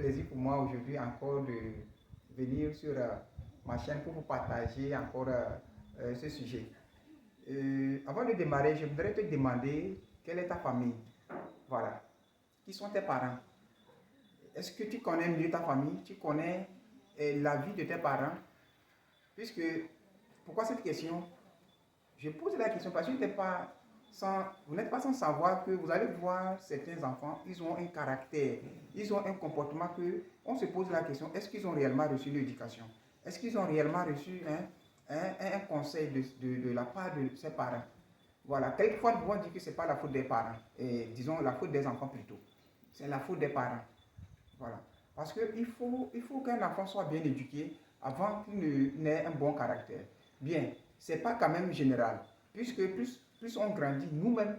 plaisir pour moi aujourd'hui encore de venir sur ma chaîne pour vous partager encore ce sujet. Avant de démarrer, je voudrais te demander quelle est ta famille. Voilà. Qui sont tes parents? Est-ce que tu connais mieux ta famille? Tu connais la vie de tes parents? Puisque, pourquoi cette question? Je pose la question parce que vous n'êtes pas sans savoir que vous allez voir certains enfants, ils ont un caractère, ils ont un comportement que on se pose la question, est-ce qu'ils ont réellement reçu l'éducation? Est-ce qu'ils ont réellement reçu un conseil de la part de ses parents? Voilà, quelquefois nous pouvons dire que ce n'est pas la faute des parents, disons la faute des enfants plutôt. C'est la faute des parents. Voilà. Parce qu'il faut qu'un enfant soit bien éduqué avant qu'il n'ait un bon caractère. Bien, ce n'est pas quand même général. Puisque plus on grandit, nous-mêmes,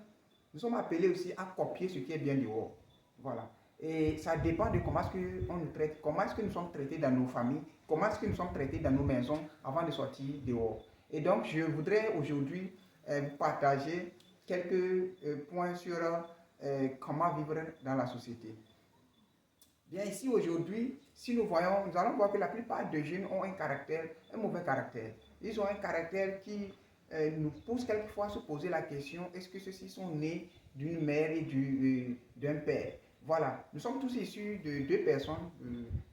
nous sommes appelés aussi à copier ce qui est bien dehors. Voilà. Et ça dépend de comment est-ce qu'on nous traite, comment est-ce que nous sommes traités dans nos familles, comment est-ce que nous sommes traités dans nos maisons avant de sortir dehors. Et donc, je voudrais aujourd'hui vous partager quelques points sur comment vivre dans la société. Bien, ici aujourd'hui, si nous allons voir que la plupart des jeunes ont un mauvais caractère. Ils ont un caractère qui nous pousse quelquefois à se poser la question, est-ce que ceux-ci sont nés d'une mère et d'un père? Voilà, nous sommes tous issus de deux personnes,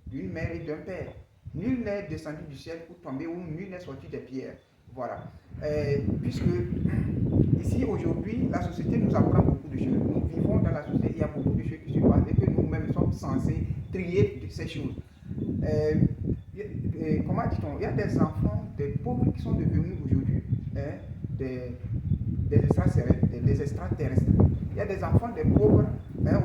d'une mère et d'un père. Nul n'est descendu du ciel pour tomber ou nul n'est sorti des pierres. Voilà. Puisque ici aujourd'hui, la société nous apprend beaucoup de choses. Nous vivons dans la société, il y a beaucoup de choses qui se passent et que nous-mêmes sommes censés trier ces choses. Comment dit-on? Il y a des enfants, des pauvres qui sont devenus aujourd'hui des extraterrestres. Il y a des enfants, des pauvres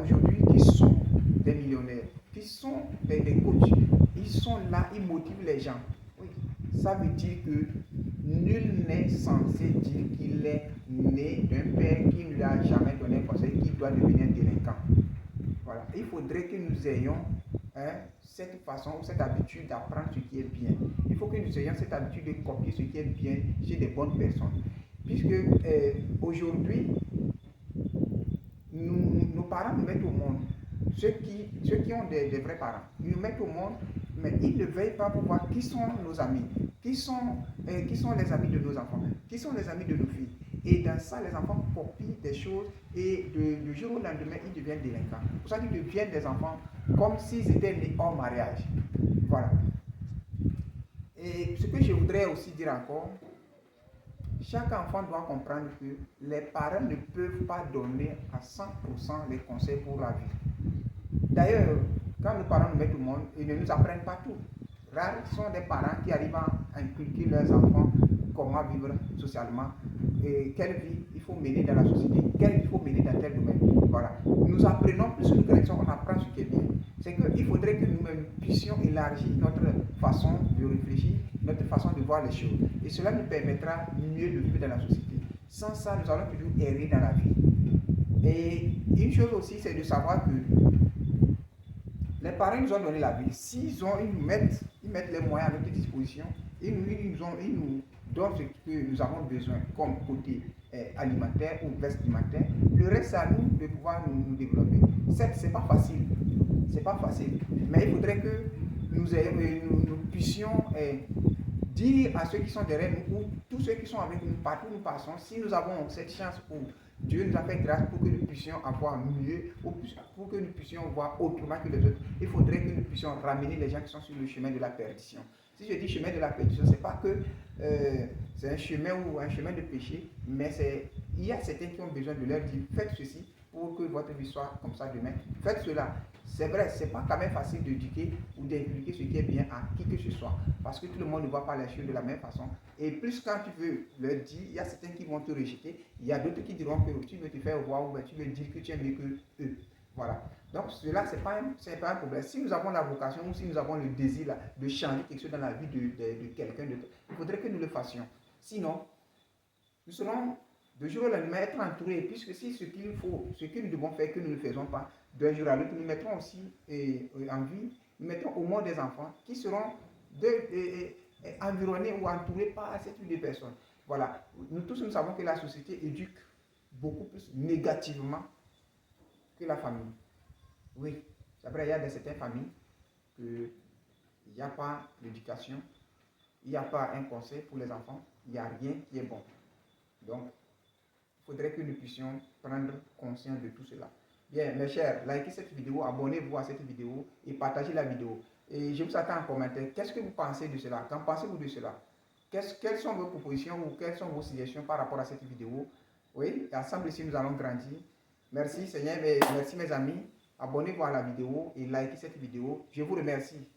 aujourd'hui qui sont des millionnaires, qui sont des coachs. Ils sont là, ils motivent les gens. Oui. Ça veut dire que nul n'est censé dire qu'il est né d'un père qui ne lui a jamais donné un conseil, qui doit devenir délinquant. Voilà. Il faudrait que nous ayons cette façon ou cette habitude d'apprendre ce qui est bien. Il faut que nous ayons cette habitude de copier ce qui est bien chez des bonnes personnes. Puisque aujourd'hui, nos parents nous mettent au monde. Ceux qui ont des vrais parents, ils nous mettent au monde, mais ils ne veillent pas pour voir qui sont nos amis, qui sont les amis de nos enfants, qui sont les amis de nos filles. Et dans ça, les enfants copient des choses et du jour au lendemain, ils deviennent délinquants. Pour ça qu'ils deviennent des enfants comme s'ils étaient nés hors mariage. Voilà. Et ce que je voudrais aussi dire encore, chaque enfant doit comprendre que les parents ne peuvent pas donner à 100% les conseils pour la vie. D'ailleurs, quand nos parents nous mettent au monde, ils ne nous apprennent pas tout. Rares sont des parents qui arrivent à inculquer leurs enfants comment vivre socialement, et quelle vie il faut mener dans la société, quelle vie il faut mener dans tel domaine. Voilà. Nous apprenons plus que nous connaissons, on apprend ce qui est bien. C'est qu'il faudrait que nous-mêmes puissions élargir notre façon de réfléchir, notre façon de voir les choses. Et cela nous permettra mieux de vivre dans la société. Sans ça, nous allons toujours errer dans la vie. Et une chose aussi, c'est de savoir que les parents nous ont donné la vie. Ils nous mettent les moyens à notre disposition. Ils nous donnent ce que nous avons besoin comme côté alimentaire ou vestimentaire. Le reste, c'est à nous de pouvoir nous développer. Certes, ce n'est pas facile. C'est pas facile. Mais il faudrait que nous puissions dire à ceux qui sont derrière nous, ou tous ceux qui sont avec nous, partout où nous passons, si nous avons cette chance où Dieu nous a fait grâce pour que nous puissions avoir mieux, ou pour que nous puissions voir autrement que les autres, il faudrait que nous puissions ramener les gens qui sont sur le chemin de la perdition. Si je dis chemin de la perdition, ce n'est pas que c'est un chemin ou un chemin de péché, mais il y a certains qui ont besoin de leur dire, faites ceci pour que votre vie soit comme ça demain. Faites cela. C'est vrai, ce n'est pas quand même facile d'éduquer ou d'inculquer ce qui est bien à qui que ce soit. Parce que tout le monde ne voit pas les choses de la même façon. Et plus quand tu veux leur dire, il y a certains qui vont te rejeter. Il y a d'autres qui diront que tu veux te faire voir ou tu veux dire que tu es mieux que eux. Voilà. Donc cela, ce n'est pas un problème. Si nous avons la vocation ou si nous avons le désir là, de changer quelque chose dans la vie de quelqu'un d'autre, il faudrait que nous le fassions. Sinon, nous serons de jour au lendemain être entourés, puisque si ce que nous devons faire, que nous ne faisons pas, d'un jour à l'autre, nous mettrons aussi en vie, nous mettrons au monde des enfants qui seront environnés ou entourés par cette type de personnes. Voilà. Nous tous, nous savons que la société éduque beaucoup plus négativement que la famille. Oui, c'est vrai, il y a certaines familles qu'il n'y a pas d'éducation, il n'y a pas un conseil pour les enfants, il n'y a rien qui est bon. Donc, il faudrait que nous puissions prendre conscience de tout cela. Bien, mes chers, likez cette vidéo, abonnez-vous à cette vidéo et partagez la vidéo. Et je vous attends en commentaire. Qu'est-ce que vous pensez de cela? Qu'en pensez-vous de cela? Quelles sont vos propositions ou quelles sont vos suggestions par rapport à cette vidéo? Oui, et ensemble ici, nous allons grandir. Merci Seigneur, merci mes amis. Abonnez-vous à la vidéo et likez cette vidéo. Je vous remercie.